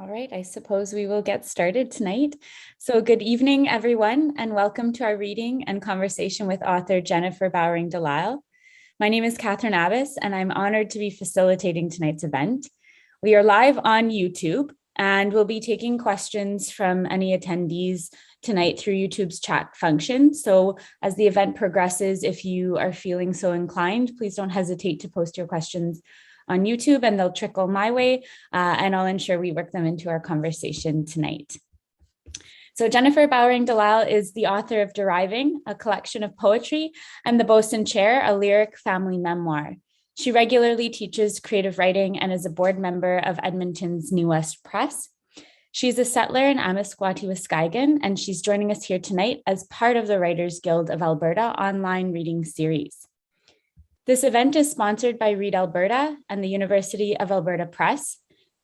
All right, I suppose we will get started tonight. So good evening, everyone, and welcome to our reading and conversation with author Jennifer Bowering Delisle. My name is Catherine Abbas, and I'm honored to be facilitating tonight's event. We are live on YouTube, and we'll be taking questions from any attendees tonight through YouTube's chat function. So as the event progresses, if you are feeling so inclined, please don't hesitate to post your questions on YouTube and they'll trickle my way, and I'll ensure we work them into our conversation tonight. So Jennifer Bowering Delisle is the author of Deriving, a collection of poetry, and the Bosun Chair, a lyric family memoir. She regularly teaches creative writing and is a board member of Edmonton's New West Press. She's a settler in Amiskwaciwâskahikan, and she's joining us here tonight as part of the Writers Guild of Alberta online reading series. This event is sponsored by Read Alberta and the University of Alberta Press.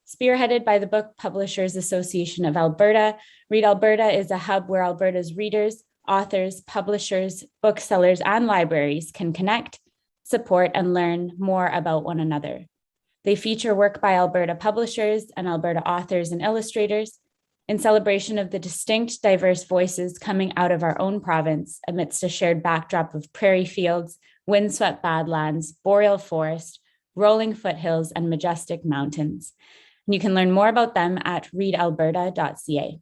Spearheaded by the Book Publishers Association of Alberta, Read Alberta is a hub where Alberta's readers, authors, publishers, booksellers, and libraries can connect, support, and learn more about one another. They feature work by Alberta publishers and Alberta authors and illustrators in celebration of the distinct, diverse voices coming out of our own province amidst a shared backdrop of prairie fields, windswept badlands, boreal forest, rolling foothills, and majestic mountains. And you can learn more about them at readalberta.ca.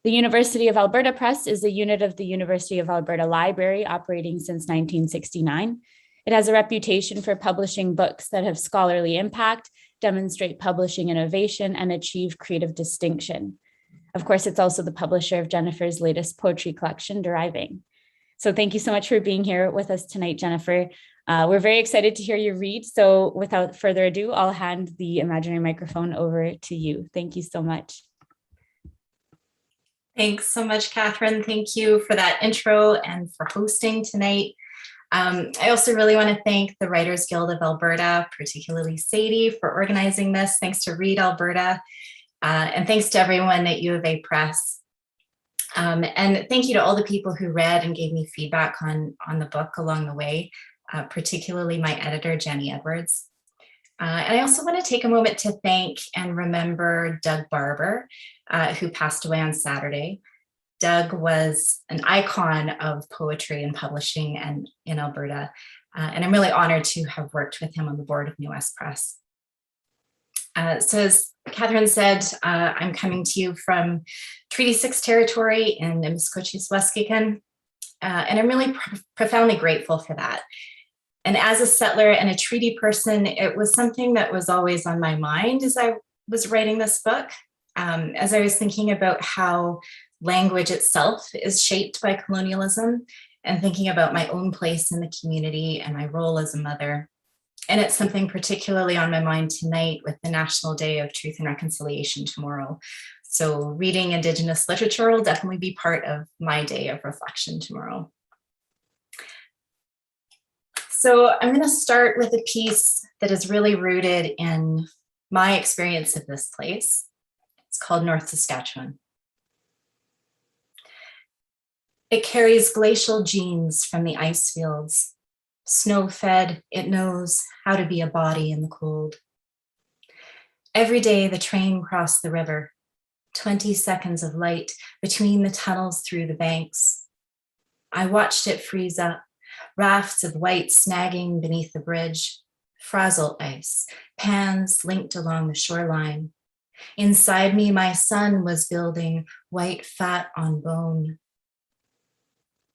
The University of Alberta Press is a unit of the University of Alberta Library operating since 1969. It has a reputation for publishing books that have scholarly impact, demonstrate publishing innovation, and achieve creative distinction. Of course, it's also the publisher of Jennifer's latest poetry collection, Deriving. So thank you so much for being here with us tonight, Jennifer. We're very excited to hear you read. So without further ado, I'll hand the imaginary microphone over to you. Thank you so much. Thanks so much, Catherine. Thank you for that intro and for hosting tonight. I also really want to thank the Writers Guild of Alberta, particularly Sadie, for organizing this. Thanks to Read Alberta, and thanks to everyone at U of A Press. And thank you to all the people who read and gave me feedback on the book along the way, particularly my editor, Jenny Edwards. And I also want to take a moment to thank and remember Doug Barber, who passed away on Saturday. Doug was an icon of poetry and publishing and in Alberta, and I'm really honored to have worked with him on the board of New West Press. So as Catherine said, I'm coming to you from Treaty 6 territory in Amiskwaciwâskahikan, and I'm really profoundly grateful for that. And as a settler and a treaty person, it was something that was always on my mind as I was writing this book, as I was thinking about how language itself is shaped by colonialism and thinking about my own place in the community and my role as a mother. And it's something particularly on my mind tonight with the National Day of Truth and Reconciliation tomorrow. So reading Indigenous literature will definitely be part of my day of reflection tomorrow. So I'm going to start with a piece that is really rooted in my experience of this place. It's called North Saskatchewan. It carries glacial genes from the ice fields. Snow-fed, it knows how to be a body in the cold. Every day the train crossed the river, 20 seconds of light between the tunnels through the banks. I watched it freeze up, rafts of white snagging beneath the bridge, frazzled ice, pans linked along the shoreline. Inside me, my son was building white fat on bone.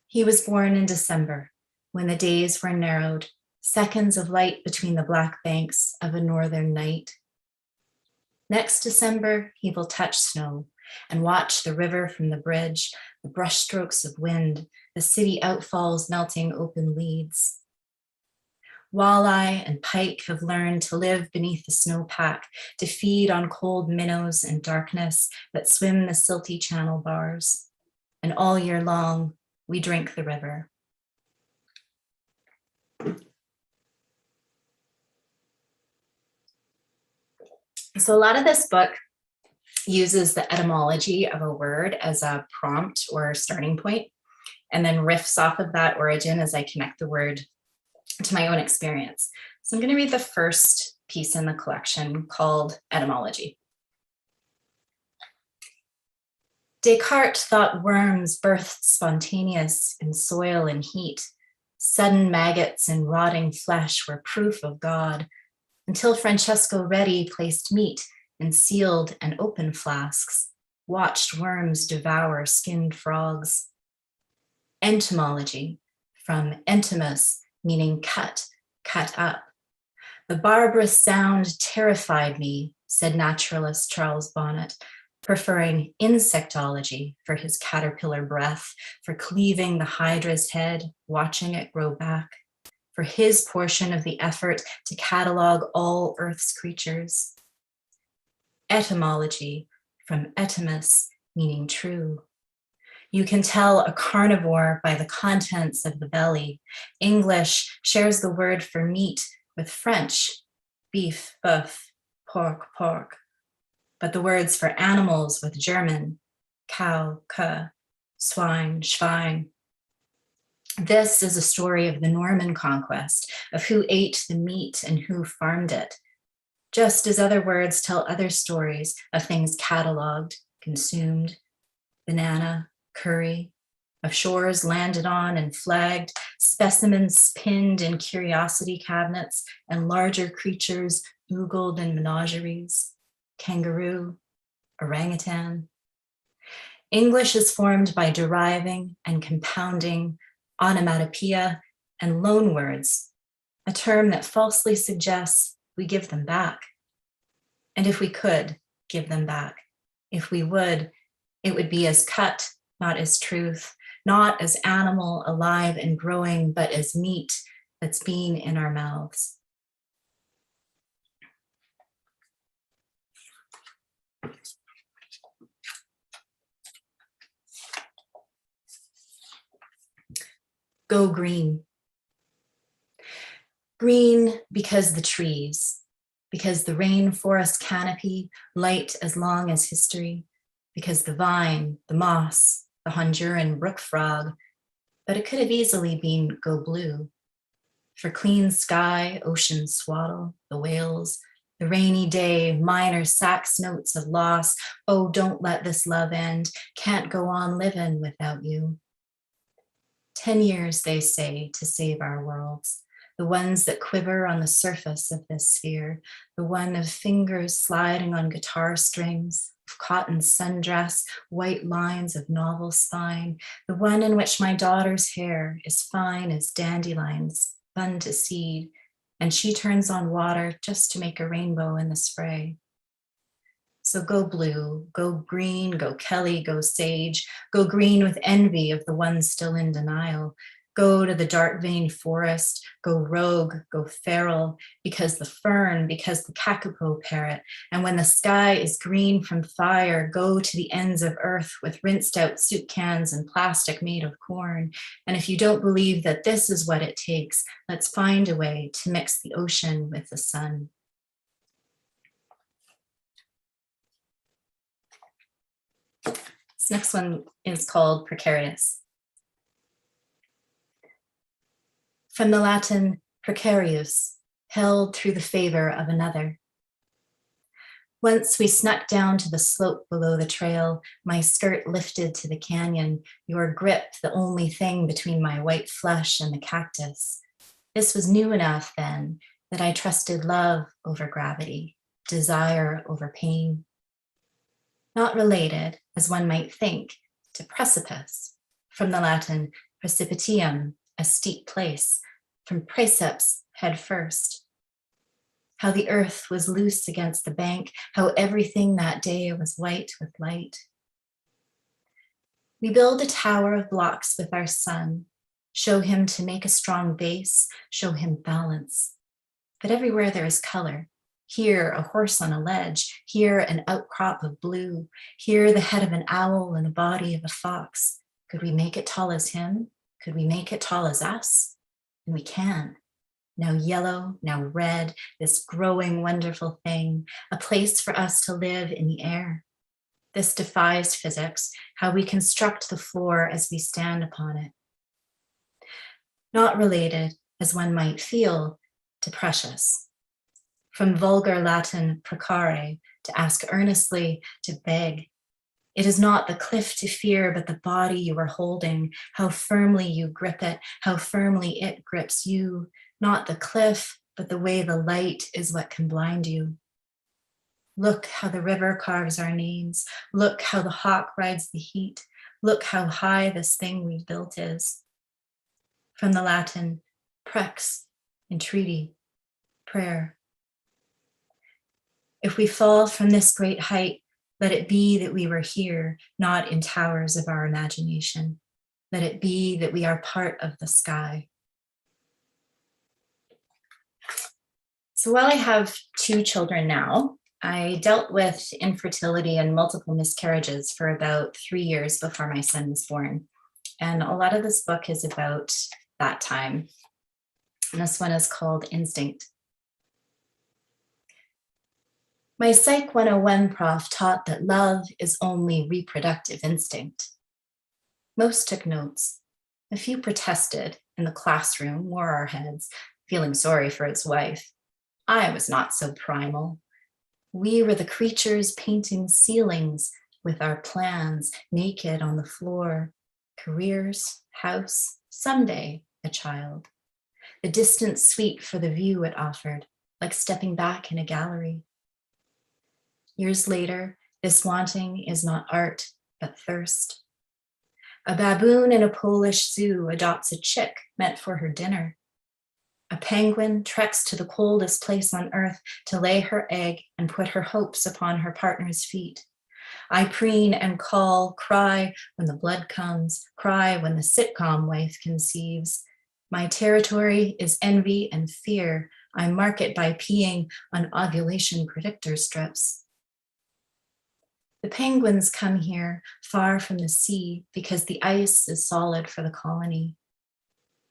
He was born in December, when the days were narrowed, seconds of light between the black banks of a northern night. Next December, he will touch snow and watch the river from the bridge, the brushstrokes of wind, the city outfalls melting open leads. Walleye and pike have learned to live beneath the snowpack, to feed on cold minnows and darkness that swim the silty channel bars. And all year long, we drink the river. So a lot of this book uses the etymology of a word as a prompt or starting point, and then riffs off of that origin as I connect the word to my own experience. So I'm going to read the first piece in the collection called Etymology. Descartes thought worms birthed spontaneous in soil and heat. Sudden maggots in rotting flesh were proof of God, until Francesco Redi placed meat in sealed and open flasks, watched worms devour skinned frogs. Etymology, from entomos, meaning cut, cut up. The barbarous sound terrified me, said naturalist Charles Bonnet, preferring insectology for his caterpillar breath, for cleaving the hydra's head, watching it grow back, for his portion of the effort to catalog all Earth's creatures. Etymology, from etymos, meaning true. You can tell a carnivore by the contents of the belly. English shares the word for meat with French, beef, bœuf, pork, pork. But the words for animals with German, cow, Kuh, swine, Schwein. This is a story of the Norman conquest, of who ate the meat and who farmed it, just as other words tell other stories of things cataloged, consumed, banana, curry, of shores landed on and flagged, specimens pinned in curiosity cabinets, and larger creatures oogled in menageries, kangaroo, orangutan. English is formed by deriving and compounding onomatopoeia and loanwords, a term that falsely suggests we give them back. And if we could give them back, if we would, it would be as cut, not as truth, not as animal alive and growing, but as meat that's been in our mouths. Go green. Green because the trees, because the rainforest canopy, light as long as history, because the vine, the moss, the Honduran brook frog, but it could have easily been go blue. For clean sky, ocean swaddle, the whales, the rainy day, minor sax notes of loss. Oh, don't let this love end, can't go on living without you. 10 years, they say, to save our worlds, the ones that quiver on the surface of this sphere, the one of fingers sliding on guitar strings, of cotton sundress, white lines of novel spine, the one in which my daughter's hair is fine as dandelions, spun to seed, and she turns on water just to make a rainbow in the spray. So go blue, go green, go Kelly, go sage, go green with envy of the ones still in denial. Go to the dark veined forest, go rogue, go feral, because the fern, because the kakapo parrot. And when the sky is green from fire, go to the ends of earth with rinsed out soup cans and plastic made of corn. And if you don't believe that this is what it takes, let's find a way to mix the ocean with the sun. This next one is called Precarious. From the Latin precarius, held through the favor of another. Once we snuck down to the slope below the trail, my skirt lifted to the canyon, your grip the only thing between my white flesh and the cactus. This was new enough then that I trusted love over gravity, desire over pain. Not related, as one might think, to precipice, from the Latin precipitium, a steep place, from precepts, head first. How the earth was loose against the bank, how everything that day was white with light. We build a tower of blocks with our son, show him to make a strong base, show him balance. But everywhere there is color. Here, a horse on a ledge, here an outcrop of blue, here the head of an owl and the body of a fox. Could we make it tall as him? Could we make it tall as us? And we can. Now yellow, now red, this growing wonderful thing, a place for us to live in the air. This defies physics, how we construct the floor as we stand upon it. Not related, as one might feel, to precious. From vulgar Latin precare, to ask earnestly, to beg. It is not the cliff to fear, but the body you are holding, how firmly you grip it, how firmly it grips you. Not the cliff, but the way the light is what can blind you. Look how the river carves our names. Look how the hawk rides the heat. Look how high this thing we've built is. From the Latin, prex, entreaty, prayer. If we fall from this great height, let it be that we were here, not in towers of our imagination. Let it be that we are part of the sky. So while I have 2 children now, I dealt with infertility and multiple miscarriages for about 3 years before my son was born. And a lot of this book is about that time. And this one is called Instinct. My Psych 101 prof taught that love is only reproductive instinct. Most took notes. A few protested in the classroom, wore our heads, feeling sorry for its wife. I was not so primal. We were the creatures painting ceilings with our plans, naked on the floor. Careers, house, someday a child. The distant suite for the view it offered, like stepping back in a gallery. Years later, this wanting is not art, but thirst. A baboon in a Polish zoo adopts a chick meant for her dinner. A penguin treks to the coldest place on earth to lay her egg and put her hopes upon her partner's feet. I preen and call, cry when the blood comes, cry when the sitcom wife conceives. My territory is envy and fear. I mark it by peeing on ovulation predictor strips. The penguins come here far from the sea because the ice is solid for the colony.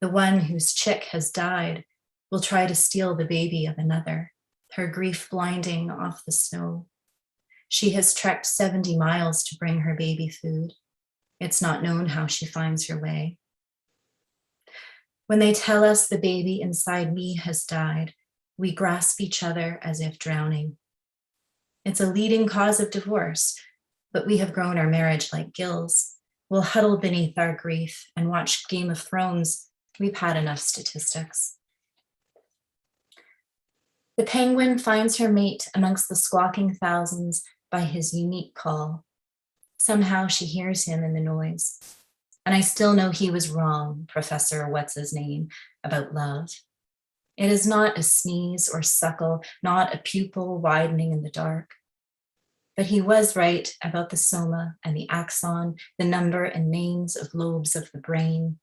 The one whose chick has died will try to steal the baby of another, her grief blinding off the snow. She has trekked 70 miles to bring her baby food. It's not known how she finds her way. When they tell us the baby inside me has died, we grasp each other as if drowning. It's a leading cause of divorce, but we have grown our marriage like gills. We'll huddle beneath our grief and watch Game of Thrones. We've had enough statistics. The penguin finds her mate amongst the squawking thousands by his unique call. Somehow she hears him in the noise. And I still know he was wrong, Professor What's-His-Name, about love. It is not a sneeze or suckle, not a pupil widening in the dark. But he was right about the soma and the axon, the number and names of lobes of the brain.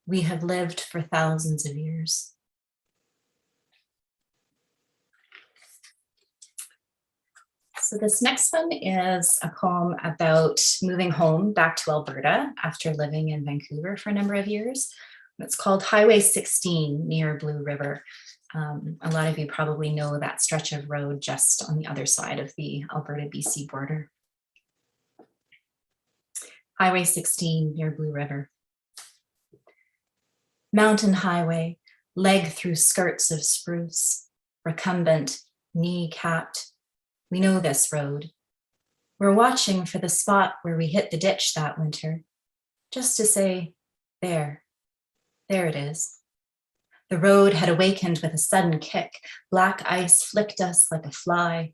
We have lived for thousands of years. So this next one is a poem about moving home back to Alberta after living in Vancouver for a number of years. It's called Highway 16 near Blue River. A lot of you probably know that stretch of road just on the other side of the Alberta-BC border. Highway 16 near Blue River. Mountain highway, leg through skirts of spruce, recumbent, knee-capped. We know this road. We're watching for the spot where we hit the ditch that winter, just to say, there it is. The road had awakened with a sudden kick. Black ice flicked us like a fly.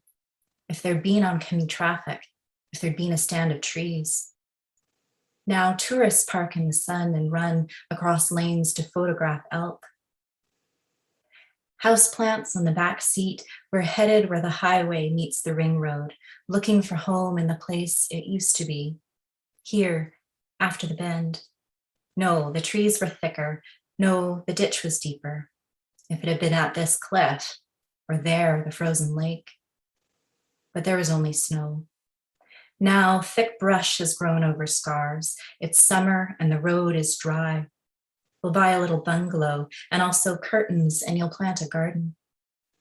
If there'd been oncoming traffic, if there'd been a stand of trees. Now tourists park in the sun and run across lanes to photograph elk. Houseplants on the back seat, we're headed where the highway meets the ring road, looking for home in the place it used to be. Here, after the bend. No, the trees were thicker. No, the ditch was deeper. If it had been at this cliff, or there, the frozen lake. But there was only snow. Now, thick brush has grown over scars. It's summer and the road is dry. We'll buy a little bungalow and also curtains, and you'll plant a garden.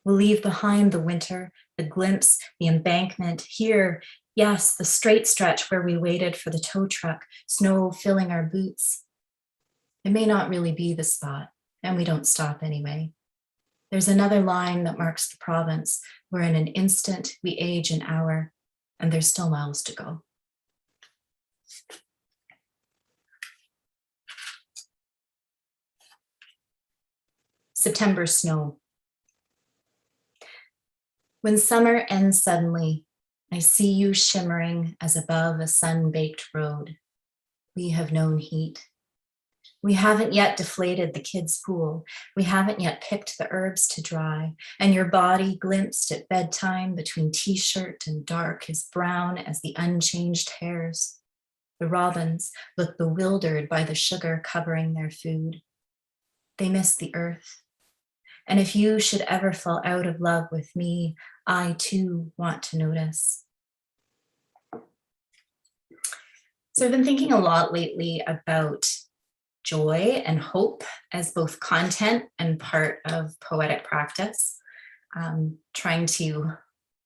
We'll leave behind the winter, the glimpse, the embankment. Here, yes, the straight stretch where we waited for the tow truck, snow filling our boots. It may not really be the spot, and we don't stop anyway. There's another line that marks the province, where in an instant we age an hour, and there's still miles to go. September snow. When summer ends suddenly, I see you shimmering as above a sun-baked road. We have known heat. We haven't yet deflated the kids' pool. We haven't yet picked the herbs to dry, and your body glimpsed at bedtime between t-shirt and dark is brown as the unchanged hairs. The robins look bewildered by the sugar covering their food. They miss the earth. And if you should ever fall out of love with me, I too want to notice. So I've been thinking a lot lately about joy and hope as both content and part of poetic practice, trying to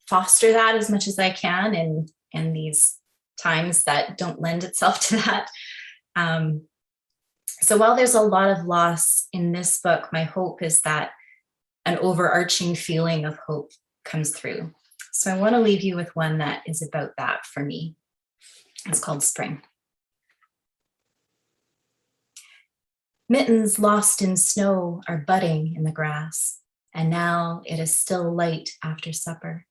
foster that as much as I can in these times that don't lend itself to that. So while there's a lot of loss in this book, my hope is that an overarching feeling of hope comes through. So I want to leave you with one that is about that for me. It's called Spring. Mittens lost in snow are budding in the grass, and now it is still light after supper.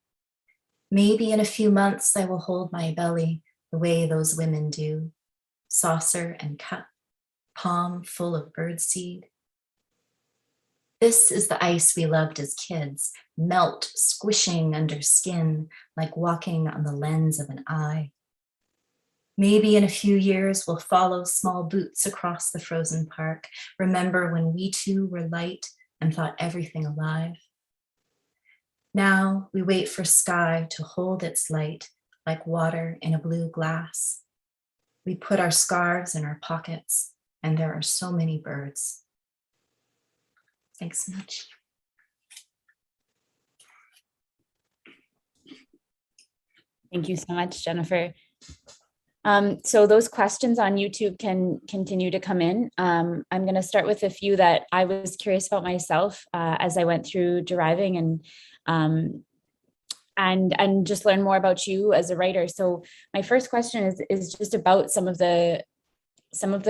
Maybe in a few months I will hold my belly the way those women do, saucer and cup, palm full of birdseed. This is the ice we loved as kids, melt, squishing under skin, like walking on the lens of an eye. Maybe in a few years we'll follow small boots across the frozen park. Remember when we too were light and thought everything alive. Now we wait for sky to hold its light like water in a blue glass. We put our scarves in our pockets, and there are so many birds. Thanks so much. Thank you so much, Jennifer. So those questions on YouTube can continue to come in. I'm going to start with a few that I was curious about myself as I went through Deriving and just learn more about you as a writer. So my first question is just about some of the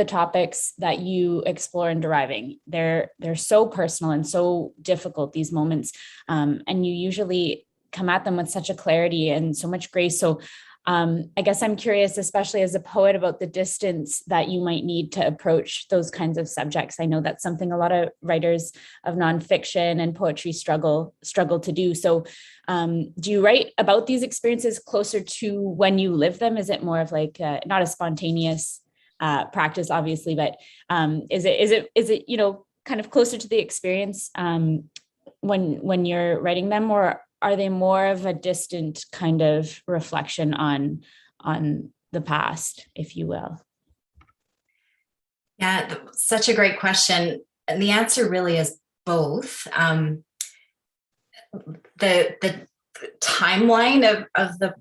topics that you explore in Deriving. They're so personal and so difficult, these moments, and you usually come at them with such a clarity and so much grace. So I guess I'm curious, especially as a poet, about the distance that you might need to approach those kinds of subjects. I know that's something a lot of writers of nonfiction and poetry struggle to do. So do you write about these experiences closer to when you live them? Is it more of like not a spontaneous practice, obviously, but is it kind of closer to the experience when you're writing them, or are they more of a distant kind of reflection on the past, if you will? Yeah, such a great question. And the answer really is both. The timeline of the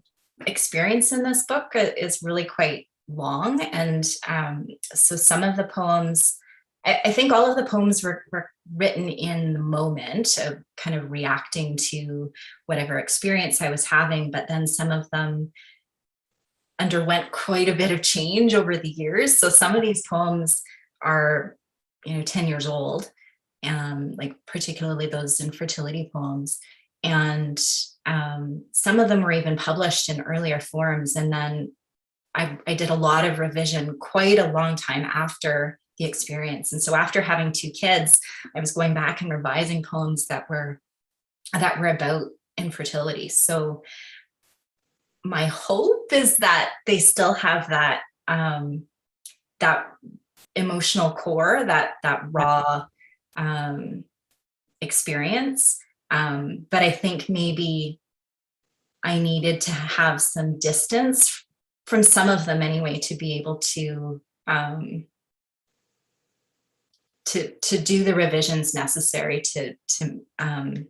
experience in this book is really quite long. And so some of the poems, I think all of the poems were written in the moment of kind of reacting to whatever experience I was having, but then some of them underwent quite a bit of change over the years. So some of these poems are, 10 years old, like particularly those infertility poems. And some of them were even published in earlier forms. And then I did a lot of revision quite a long time after the experience. And so after having 2 kids, I was going back and revising poems that were about infertility. So my hope is that they still have that that emotional core, that raw experience. But I think maybe I needed to have some distance from some of them anyway to be able to do the revisions necessary and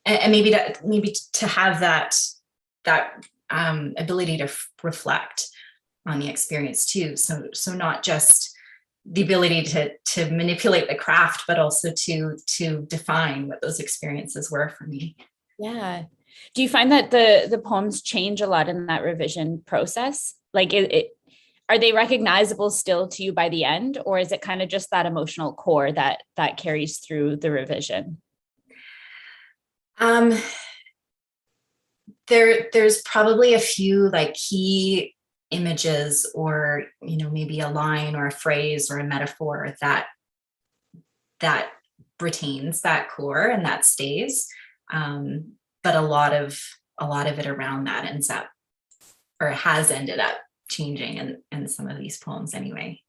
maybe to have that ability to reflect on the experience too. So not just the ability to manipulate the craft, but also to define what those experiences were for me. Yeah. Do you find that the poems change a lot in that revision process? Like are they recognizable still to you by the end, or is it kind of just that emotional core that carries through the revision? There's probably a few like key images, or maybe a line or a phrase or a metaphor that retains that core and that stays. But a lot of it around that ends up, or has ended up, changing in some of these poems anyway.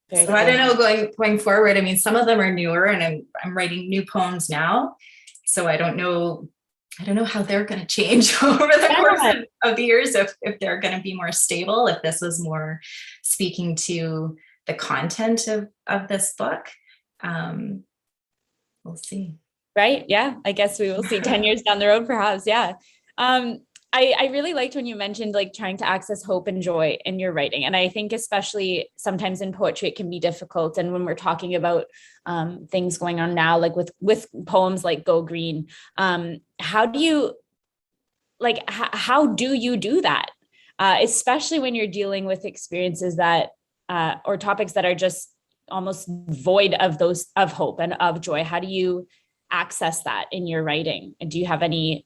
Very so cool. I don't know, going forward, I mean, some of them are newer, and I'm writing new poems now, so I don't know how they're going to change over the course of the years, if they're going to be more stable, if this was more speaking to the content of this book. We'll see. Right. Yeah. I guess we will see 10 years down the road, perhaps. Yeah. I really liked when you mentioned like trying to access hope and joy in your writing. And I think especially sometimes in poetry, it can be difficult. And when we're talking about things going on now, like with poems like Go Green, how do you do that? Especially when you're dealing with experiences that, or topics that are just almost void of hope and of joy. How do you access that in your writing? And do you have any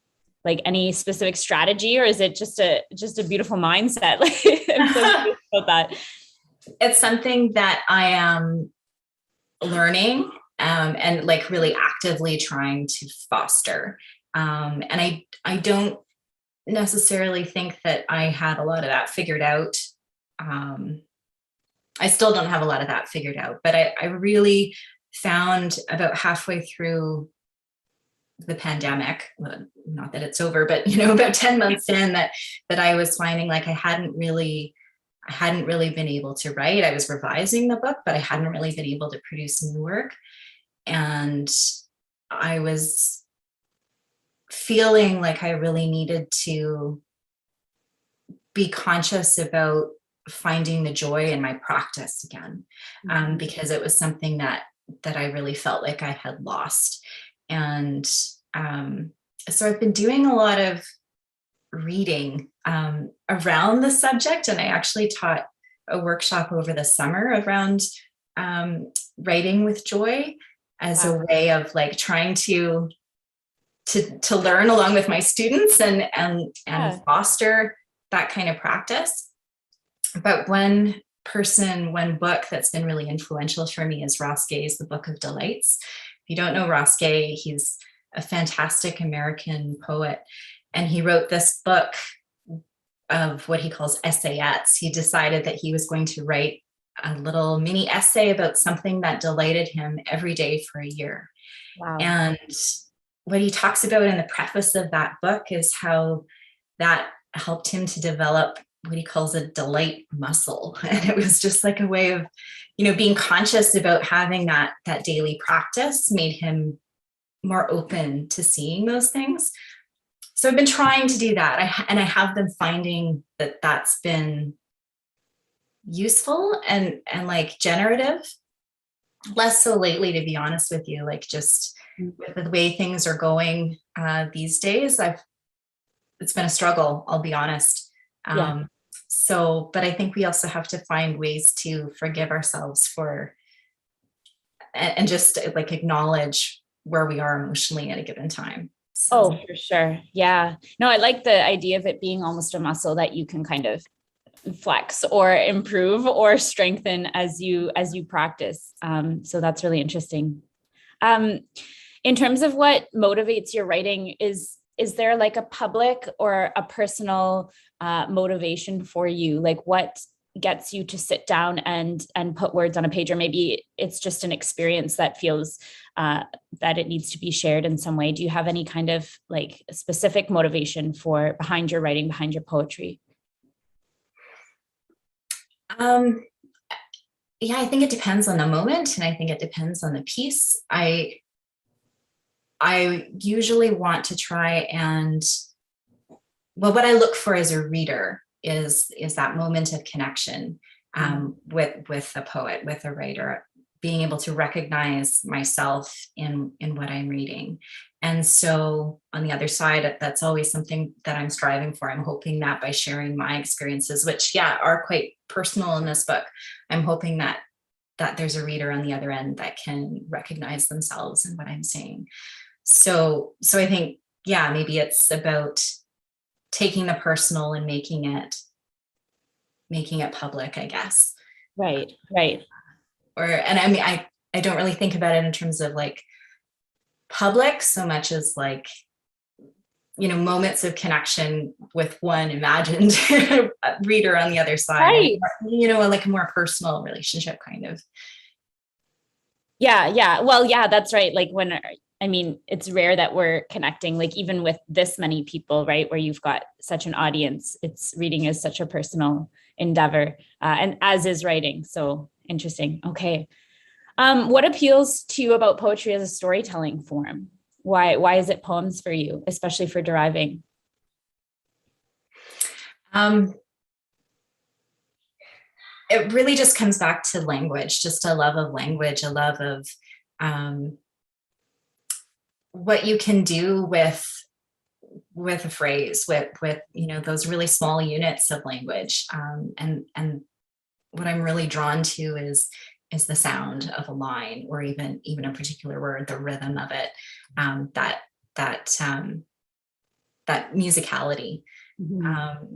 specific strategy, or is it just a beautiful mindset? Like, I'm so curious about that. It's something that I am learning, and like really actively trying to foster. And I don't necessarily think that I had a lot of that figured out. I still don't have a lot of that figured out, but I really found about halfway through the pandemic, not that it's over, but about 10 months in, that I was finding like I hadn't really been able to write. I was revising the book, but I hadn't really been able to produce new work. And I was feeling like I really needed to be conscious about finding the joy in my practice again, because it was something that I really felt like I had lost. And so I've been doing a lot of reading around the subject, and I actually taught a workshop over the summer around writing with joy as a way of like trying to learn along with my students and foster that kind of practice. But one book that's been really influential for me is Ross Gay's The Book of Delights. If you don't know Ross Gay, he's a fantastic American poet, and he wrote this book of what he calls essayettes. He decided that he was going to write a little mini essay about something that delighted him every day for a year. Wow. And what he talks about in the preface of that book is how that helped him to develop what he calls a delight muscle. And it was just like a way of, being conscious about having that daily practice made him more open to seeing those things. So I've been trying to do that. I have been finding that that's been useful and like generative. Less so lately, to be honest with you, like just with the way things are going these days, it's been a struggle, I'll be honest. But I think we also have to find ways to forgive ourselves and just like acknowledge where we are emotionally at a given time. So. Oh, for sure. Yeah. No, I like the idea of it being almost a muscle that you can kind of flex or improve or strengthen as you practice. So that's really interesting. In terms of what motivates your writing, is there like a public or a personal motivation for you? Like what gets you to sit down and put words on a page, or maybe it's just an experience that feels that it needs to be shared in some way. Do you have any kind of like specific motivation behind your writing, behind your poetry? Yeah, I think it depends on the moment, and I think it depends on the piece. I usually want to try and, what I look for as a reader is that moment of connection with a poet, with a writer, being able to recognize myself in what I'm reading. And so on the other side, that's always something that I'm striving for. I'm hoping that by sharing my experiences, which are quite personal in this book, I'm hoping that there's a reader on the other end that can recognize themselves in what I'm saying. So I think, maybe it's about taking the personal and making it public, I guess. Right. And I mean, I don't really think about it in terms of like public so much as like, moments of connection with one imagined reader on the other side. Right. Like a more personal relationship kind of. Yeah. Well, yeah, that's right. Like it's rare that we're connecting, like even with this many people, right? Where you've got such an audience, reading is such a personal endeavor, and as is writing. So interesting. Okay. What appeals to you about poetry as a storytelling form? Why is it poems for you, especially for deriving? It really just comes back to language, just a love of language, a love of what you can do with a phrase, with those really small units of language, and what I'm really drawn to is the sound of a line, or even a particular word, the rhythm of it, that musicality. Mm-hmm.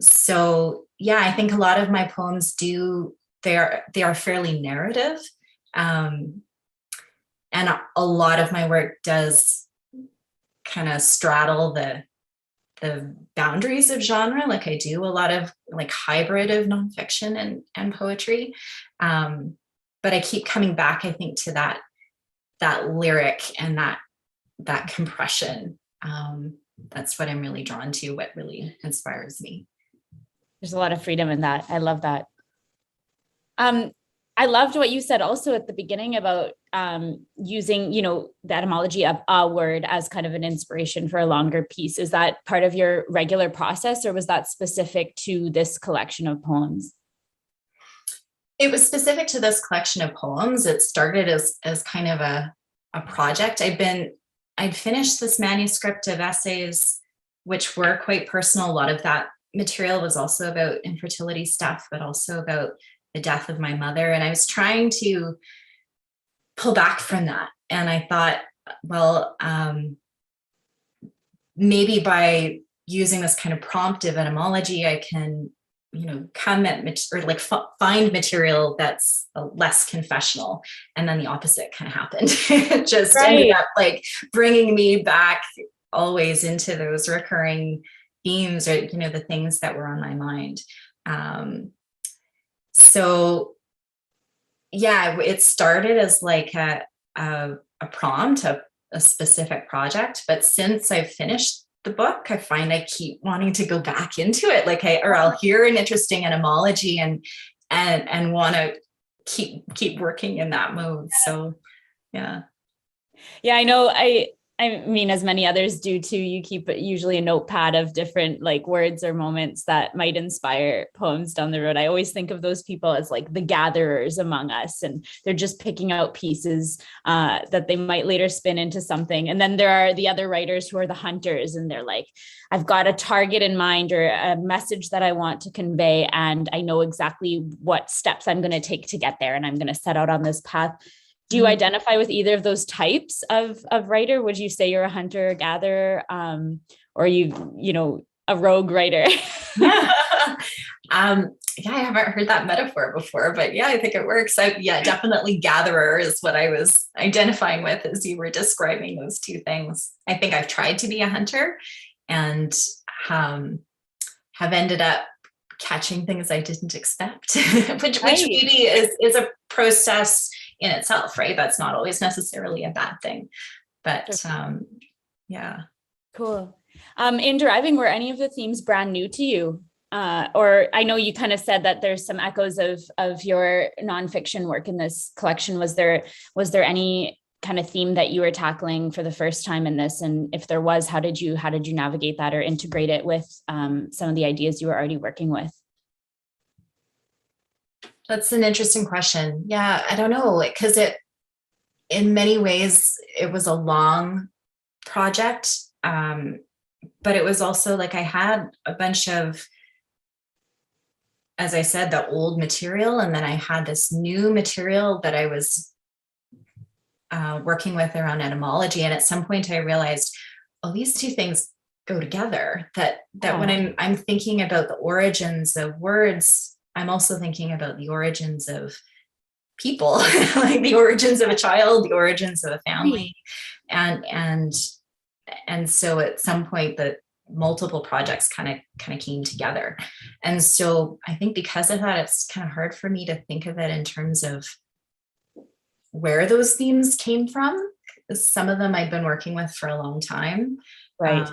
So I think a lot of my poems they are fairly narrative, and a lot of my work does kind of straddle the boundaries of genre. Like I do a lot of like hybrid of nonfiction and poetry, but I keep coming back, I think, to that lyric and that compression. That's what I'm really drawn to, what really inspires me. There's a lot of freedom in that. I love that. I loved what you said also at the beginning about using, the etymology of a word as kind of an inspiration for a longer piece. Is that part of your regular process, or was that specific to this collection of poems? It was specific to this collection of poems. It started as kind of a project. I'd finished this manuscript of essays, which were quite personal. A lot of that material was also about infertility stuff, but also about the death of my mother. And I was trying to pull back from that. And I thought, well, maybe by using this kind of prompt of etymology, I can, come at find material that's less confessional. And then the opposite kind of happened. It just ended up like bringing me back always into those recurring themes, or, the things that were on my mind. So it started as like a prompt, a specific project. But since I've finished the book, I find I keep wanting to go back into it. Like I'll hear an interesting etymology and want to keep working in that mode. So, yeah. Yeah, I know. I mean, as many others do too, you keep usually a notepad of different like words or moments that might inspire poems down the road. I always think of those people as like the gatherers among us, and they're just picking out pieces that they might later spin into something. And then there are the other writers who are the hunters, and they're like, I've got a target in mind or a message that I want to convey, and I know exactly what steps I'm going to take to get there, and I'm going to set out on this path. Do you identify with either of those types of writer? Would you say you're a hunter, gatherer, or you a rogue writer? I haven't heard that metaphor before, but I think it works. Definitely gatherer is what I was identifying with as you were describing those two things. I think I've tried to be a hunter and have ended up catching things I didn't expect, which maybe is a process in itself, right? That's not always necessarily a bad thing, but Cool. In Deriving, were any of the themes brand new to you? Or I know you kind of said that there's some echoes of your nonfiction work in this collection. Was there any kind of theme that you were tackling for the first time in this? And if there was, how did you navigate that or integrate it with some of the ideas you were already working with? That's an interesting question. Yeah, I don't know, because in many ways, it was a long project. But it was also like I had a bunch of, as I said, the old material, and then I had this new material that I was working with around etymology. And at some point I realized, oh, these two things go together, that when I'm thinking about the origins of words, I'm also thinking about the origins of people, like the origins of a child, the origins of a family. And so at some point the multiple projects kind of came together. And so I think because of that, it's kind of hard for me to think of it in terms of where those themes came from. Some of them I've been working with for a long time. Right.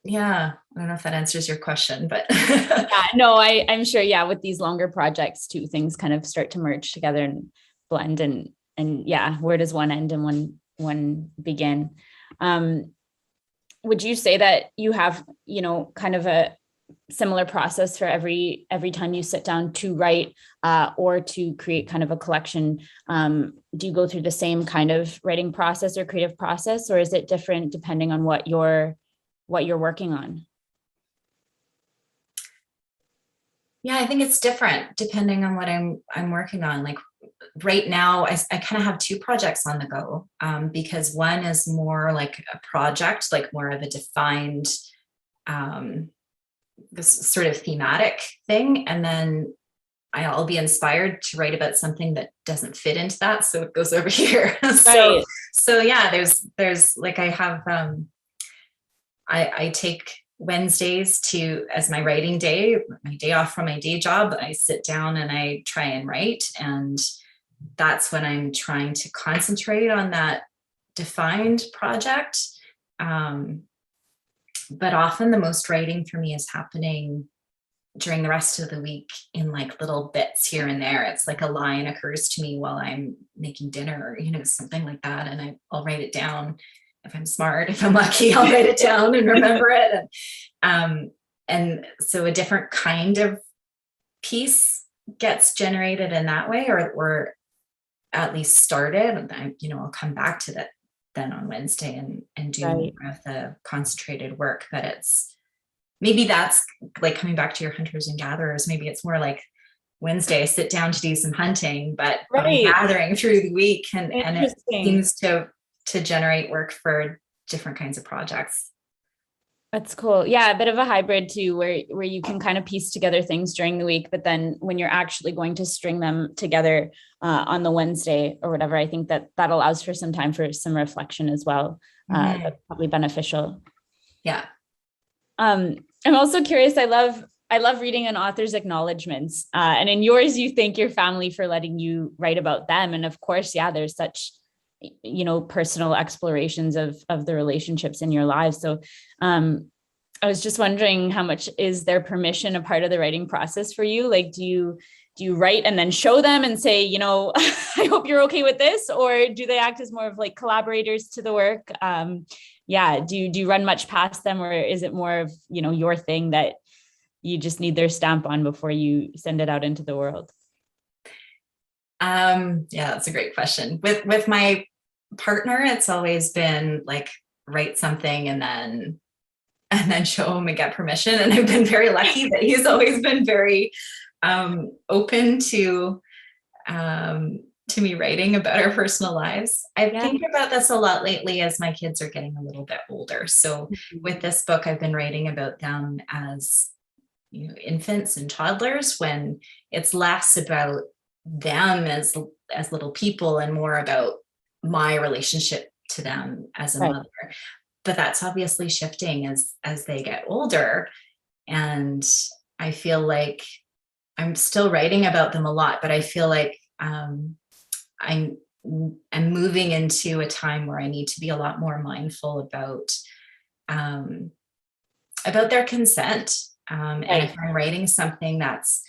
Yeah, I don't know if that answers your question, but yeah, no, I'm sure. Yeah, with these longer projects too, things kind of start to merge together and blend. And yeah, where does one end and one begin? Would you say that you have, kind of a similar process for every time you sit down to write or to create kind of a collection? Do you go through the same kind of writing process or creative process, or is it different depending on what you're working on? Yeah, I think it's different depending on what I'm working on. Like right now, I kind of have two projects on the go, because one is more like a project, like more of a defined this sort of thematic thing. And then I'll be inspired to write about something that doesn't fit into that, so it goes over here. Right. So yeah, there's like I have I take Wednesdays as my writing day, my day off from my day job. I sit down and I try and write, and that's when I'm trying to concentrate on that defined project. But often the most writing for me is happening during the rest of the week in like little bits here and there. It's like a line occurs to me while I'm making dinner, something like that. And I'll write it down. If I'm smart, if I'm lucky, I'll write it down and remember it. And so a different kind of piece gets generated in that way, or at least started. And I'll come back to that then on Wednesday and do more of the concentrated work. But maybe that's like coming back to your hunters and gatherers. Maybe it's more like Wednesday, I sit down to do some hunting, but I'm gathering through the week, and it seems to generate work for different kinds of projects. That's cool. Yeah, a bit of a hybrid too, where you can kind of piece together things during the week, but then when you're actually going to string them together on the Wednesday or whatever, I think that allows for some time for some reflection as well. That's probably beneficial. Yeah. I'm also curious. I love reading an author's acknowledgements, and in yours, you thank your family for letting you write about them, and of course, yeah, there's such personal explorations of the relationships in your lives. So I was just wondering, how much is their permission a part of the writing process for you? Like, do you write and then show them and say, I hope you're okay with this? Or do they act as more of like collaborators to the work? Yeah. Do you run much past them, or is it more of, your thing that you just need their stamp on before you send it out into the world? Yeah, that's a great question. With my partner, it's always been like write something and then show him and get permission. And I've been very lucky that he's always been very open to me writing about our personal lives. I think about this a lot lately as my kids are getting a little bit older. So with this book, I've been writing about them as infants and toddlers, when it's less about them as little people and more about my relationship to them as a mother. But that's obviously shifting as they get older. And I feel like I'm still writing about them a lot, but I feel like I'm moving into a time where I need to be a lot more mindful about their consent. And if I'm writing something that's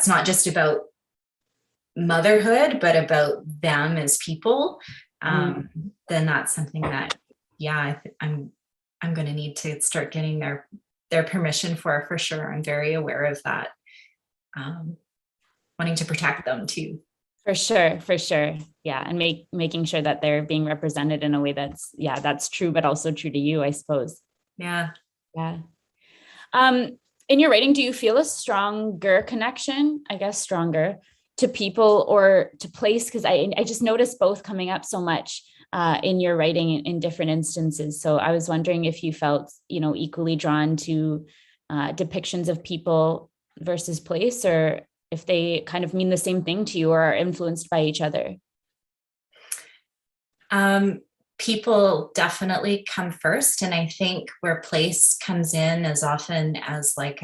not just about motherhood, but about them as people, then that's something that, I'm going to need to start getting their permission for sure. I'm very aware of that. Wanting to protect them too. For sure, for sure. Yeah. And making sure that they're being represented in a way that's true, but also true to you, I suppose. Yeah. Yeah. Um, in your writing, do you feel a stronger connection, I guess stronger, to people or to place? Because I just noticed both coming up so much in your writing in different instances. So I was wondering if you felt, equally drawn to depictions of people versus place, or if they kind of mean the same thing to you or are influenced by each other. People definitely come first. And I think where place comes in as often as like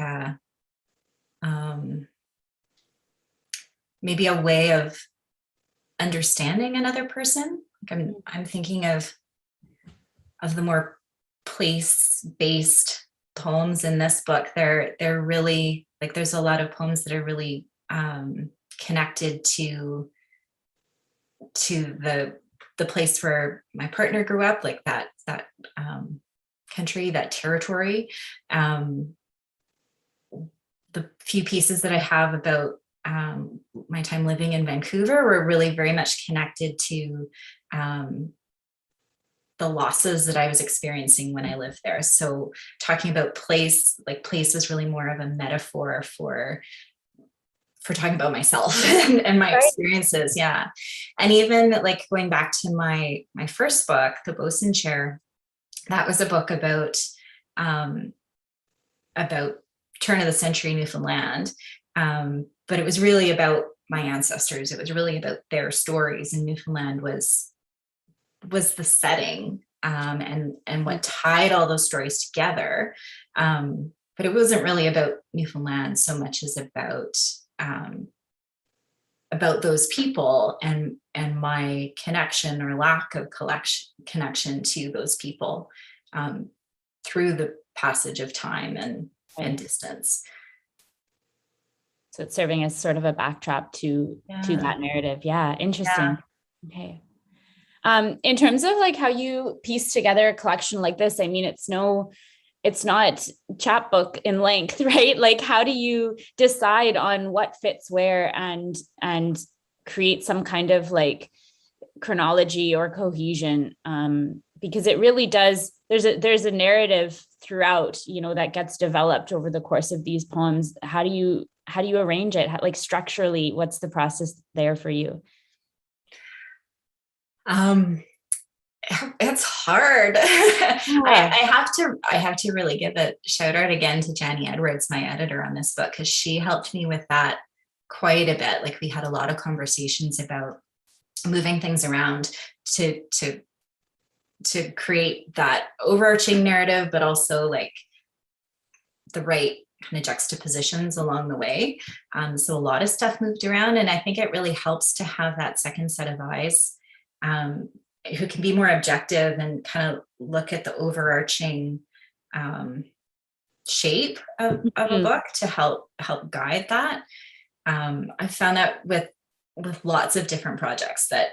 maybe a way of understanding another person. Like I'm thinking of the more place-based poems in this book. They're really like, there's a lot of poems that are really connected to the place where my partner grew up, like that country, that territory. The few pieces that I have about my time living in Vancouver were really very much connected to the losses that I was experiencing when I lived there. So talking about place, like place was really more of a metaphor for talking about myself and my experiences. Yeah. And even like going back to my first book, The Bosun Chair, that was a book about turn of the century Newfoundland. But it was really about my ancestors. It was really about their stories, and Newfoundland was the setting and what tied all those stories together. But it wasn't really about Newfoundland so much as about those people and my connection or lack of connection to those people through the passage of time and distance. So it's serving as sort of a backdrop to that narrative. Yeah, interesting. Yeah. Okay. In terms of like how you piece together a collection like this, I mean, it's not chapbook in length, right? Like, how do you decide on what fits where and create some kind of like chronology or cohesion? Because it really does, there's a narrative throughout, that gets developed over the course of these poems. How do you arrange it? Like structurally, what's the process there for you? It's hard. Yeah. I have to really give a shout out again to Jenny Edwards, my editor on this book, because she helped me with that quite a bit. Like we had a lot of conversations about moving things around to create that overarching narrative, but also like the right kind of juxtapositions along the way. So a lot of stuff moved around, and I think it really helps to have that second set of eyes who can be more objective and kind of look at the overarching shape of a book to help guide that. I found that with lots of different projects that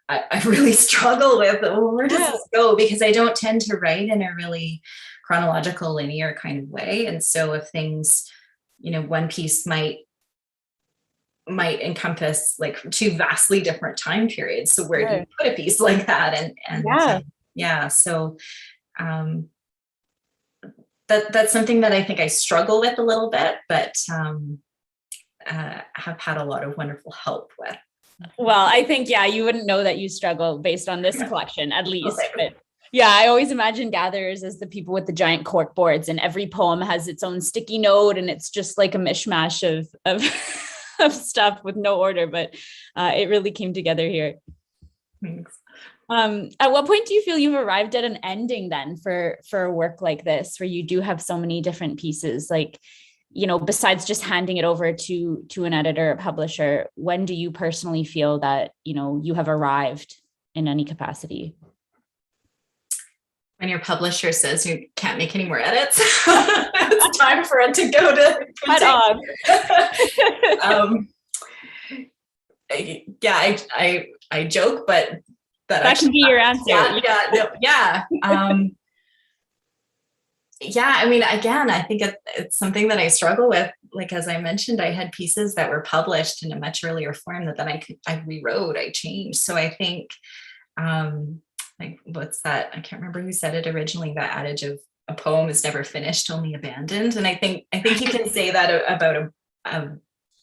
I really struggle with, where does this go? Because I don't tend to write in a really chronological, linear kind of way. And so if things, one piece might encompass like two vastly different time periods. So where do you put a piece like that? So that's something that I think I struggle with a little bit, but have had a lot of wonderful help with. Well, I think, you wouldn't know that you struggle based on this collection, at least. But yeah, I always imagine gatherers as the people with the giant cork boards, and every poem has its own sticky note, and it's just like a mishmash of of stuff with no order, but it really came together here. Thanks. At what point do you feel you've arrived at an ending then for a work like this, where you do have so many different pieces? Like, besides just handing it over to an editor, a publisher, when do you personally feel that, you have arrived in any capacity? When your publisher says you can't make any more edits, it's time for it to go to cut off. I joke, but that can be your answer. Yeah. Yeah, I mean, again, I think it's something that I struggle with. Like, as I mentioned, I had pieces that were published in a much earlier form that then I rewrote, I changed. So I think, like, what's that? I can't remember who said it originally, that adage of a poem is never finished, only abandoned. And I think you can say that about a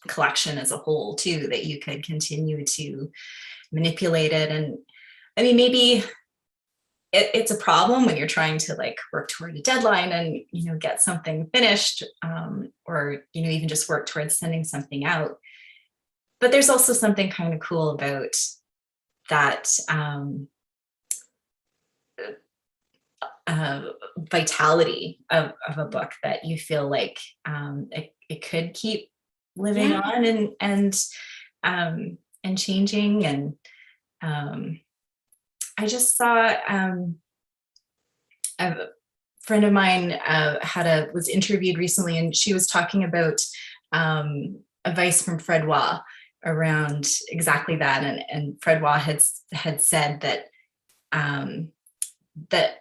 collection as a whole too, that you could continue to manipulate it. And I mean, maybe it's a problem when you're trying to like work toward a deadline and, get something finished, or, even just work towards sending something out. But there's also something kind of cool about that vitality of a book, that you feel like it could keep living on and changing. And I just saw a friend of mine was interviewed recently, and she was talking about advice from Fred Waugh around exactly that. And Fred Waugh had said that that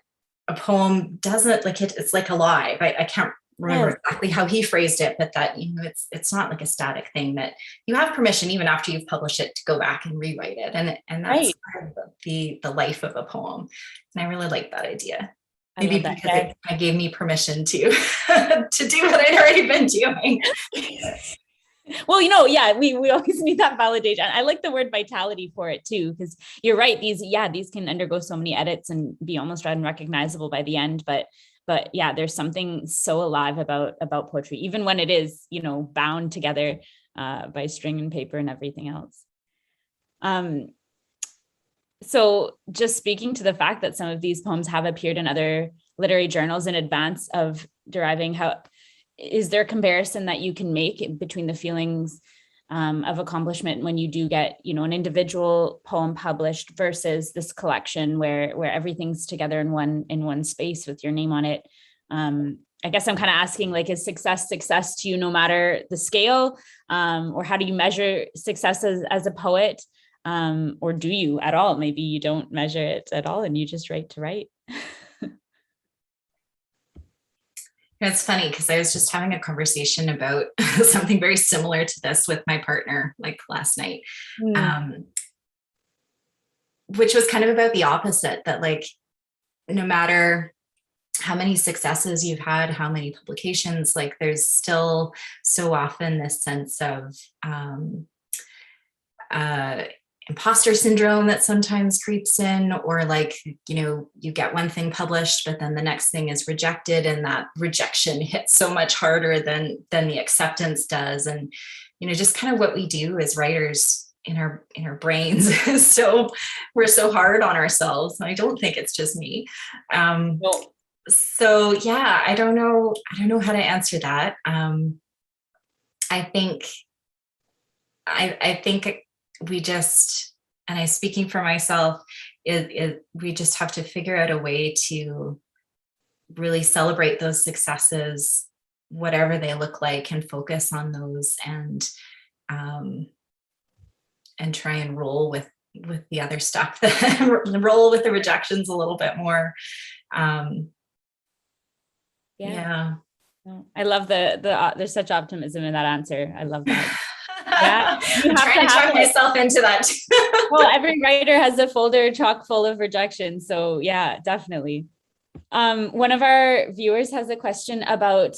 a poem doesn't, like, it's like alive. I can't remember exactly how he phrased it, but that, it's not like a static thing, that you have permission even after you've published it to go back and rewrite it. And that's part of the life of a poem. And I really like that idea. Maybe because it gave me permission to to do what I'd already been doing. Well, we always need that validation. I like the word vitality for it too, because you're right. These can undergo so many edits and be almost unrecognizable by the end. But yeah, there's something so alive about poetry, even when it is, bound together by string and paper and everything else. So just speaking to the fact that some of these poems have appeared in other literary journals in advance of Deriving, is there a comparison that you can make between the feelings of accomplishment when you do get, an individual poem published versus this collection where everything's together in one space with your name on it? I guess I'm kind of asking, like, is success to you no matter the scale, or how do you measure success as a poet, or do you at all? Maybe you don't measure it at all and you just write to write. It's funny because I was just having a conversation about something very similar to this with my partner, like last night, which was kind of about the opposite, that like, no matter how many successes you've had, how many publications, like there's still so often this sense of imposter syndrome that sometimes creeps in, or like, you get one thing published, but then the next thing is rejected, and that rejection hits so much harder than the acceptance does. And, just kind of what we do as writers in our brains is we're so hard on ourselves. And I don't think it's just me. So yeah, I don't know how to answer that. I think we just, and I'm speaking for myself, we just have to figure out a way to really celebrate those successes, whatever they look like, and focus on those, and try and roll with the other stuff, roll with the rejections a little bit more. Yeah. I love there's such optimism in that answer. I love that. Yeah, I'm trying to talk myself into that. Well, every writer has a folder chock full of rejection. So yeah, definitely. One of our viewers has a question about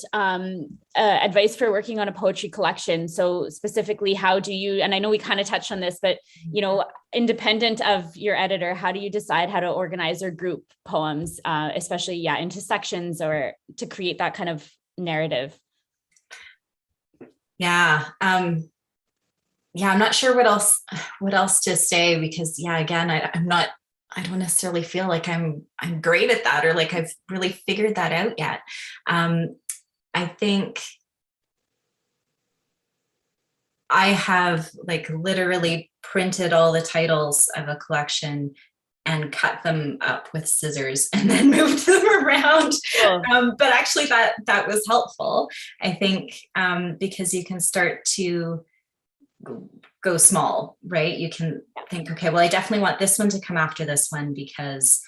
advice for working on a poetry collection. So specifically, how do you, and I know we kind of touched on this, but independent of your editor, how do you decide how to organize or group poems, especially into sections, or to create that kind of narrative? Yeah. I'm not sure what else to say, because again, I don't necessarily feel like I'm great at that, or like I've really figured that out yet. I think I have like literally printed all the titles of a collection and cut them up with scissors and then moved them around. But actually that was helpful, I think, because you can start to go small, right? You can think, okay, well, I definitely want this one to come after this one because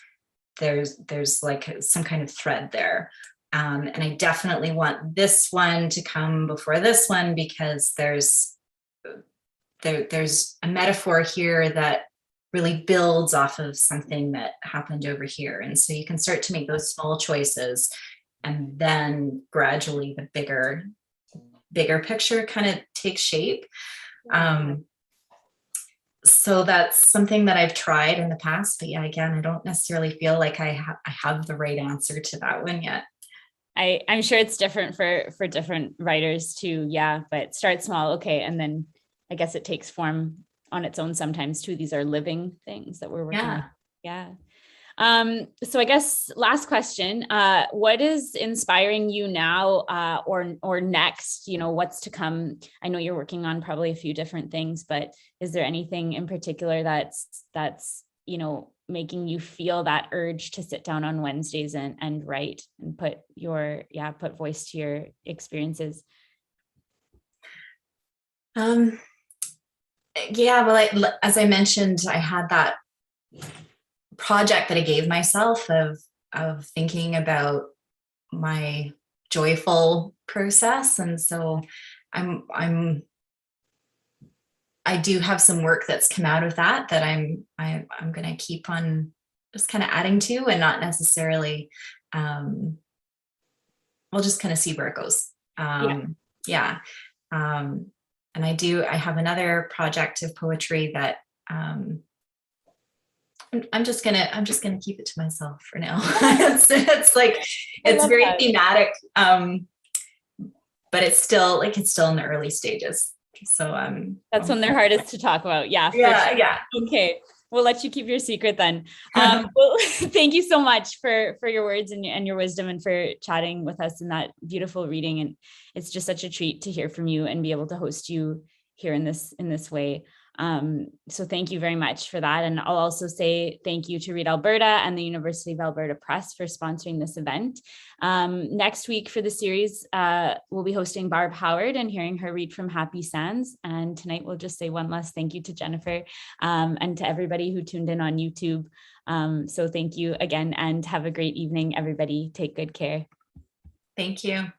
there's like some kind of thread there. And I definitely want this one to come before this one, because there's a metaphor here that really builds off of something that happened over here. And so you can start to make those small choices, and then gradually the bigger picture kind of takes shape. So that's something that I've tried in the past, but yeah, again, I don't necessarily feel like I have the right answer to that one yet. I'm sure it's different for different writers too. Yeah, but start small. Okay. And then I guess it takes form on its own sometimes too. These are living things that we're working with. Yeah. So I guess last question, what is inspiring you now, or next, what's to come? I know you're working on probably a few different things, but is there anything in particular that's, making you feel that urge to sit down on Wednesdays and write and put voice to your experiences? Yeah, well, as I mentioned, I had that project that I gave myself of thinking about my joyful process, and so I do have some work that's come out of that I'm going to keep on just kind of adding to, and not necessarily we'll just kind of see where it goes. Yeah. And I have another project of poetry that I'm just gonna keep it to myself for now. it's very thematic, but it's still in the early stages. So that's when they're hardest to talk about. Yeah. Yeah. Yeah. Okay. We'll let you keep your secret then. Well, thank you so much for your words and your wisdom, and for chatting with us in that beautiful reading. And it's just such a treat to hear from you and be able to host you here in this way. So thank you very much for that. And I'll also say thank you to Read Alberta and the University of Alberta Press for sponsoring this event. Next week for the series, we'll be hosting Barb Howard and hearing her read from Happy Sands. And tonight we'll just say one last thank you to Jennifer, and to everybody who tuned in on YouTube. So thank you again, and have a great evening, everybody. Take good care. Thank you.